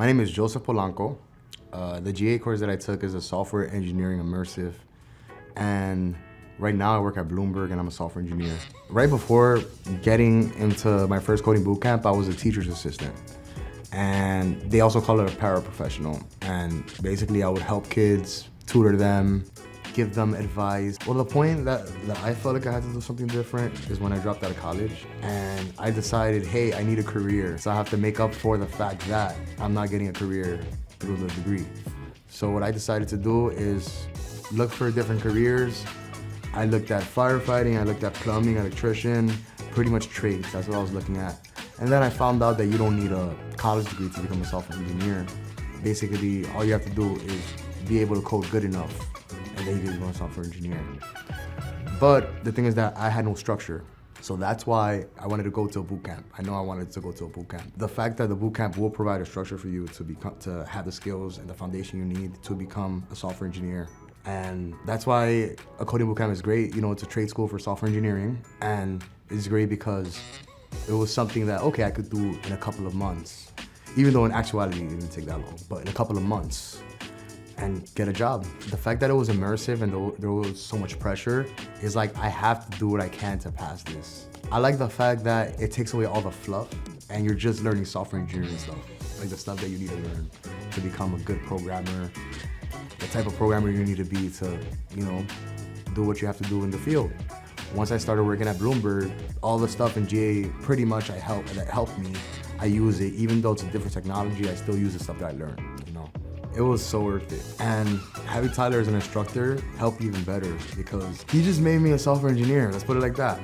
My name is Joseph Polanco. The GA course that I took is a software engineering immersive. And right now I work at Bloomberg and I'm a software engineer. Right before getting into my first coding bootcamp, I was a teacher's assistant. And they also call it a paraprofessional. And basically I would help kids, tutor them, give them advice. Well, the point that I felt like I had to do something different is when I dropped out of college and I decided, hey, I need a career. So I have to make up for the fact that I'm not getting a career through the degree. So what I decided to do is look for different careers. I looked at firefighting, I looked at plumbing, electrician, pretty much trades. That's what I was looking at. And then I found out that you don't need a college degree to become a software engineer. Basically, all you have to do is be able to code good enough, and then you can become a software engineer. But the thing is that I had no structure. So that's why I wanted to go to a boot camp. I know I wanted to go to a boot camp. The fact that the boot camp will provide a structure for you to have the skills and the foundation you need to become a software engineer. And that's why a coding boot camp is great. You know, it's a trade school for software engineering. And it's great because it was something that, okay, I could do in a couple of months. Even though in actuality it didn't take that long, but in a couple of months and get a job. The fact that it was immersive and there was so much pressure is like, I have to do what I can to pass this. I like the fact that it takes away all the fluff and you're just learning software engineering stuff. Like the stuff that you need to learn to become a good programmer, the type of programmer you need to be to, you know, do what you have to do in the field. Once I started working at Bloomberg, all the stuff in GA pretty much that helped me. I use it, even though it's a different technology, I still use the stuff that I learned, you know. It was so worth it. And having Tyler as an instructor helped even better because he just made me a software engineer, let's put it like that.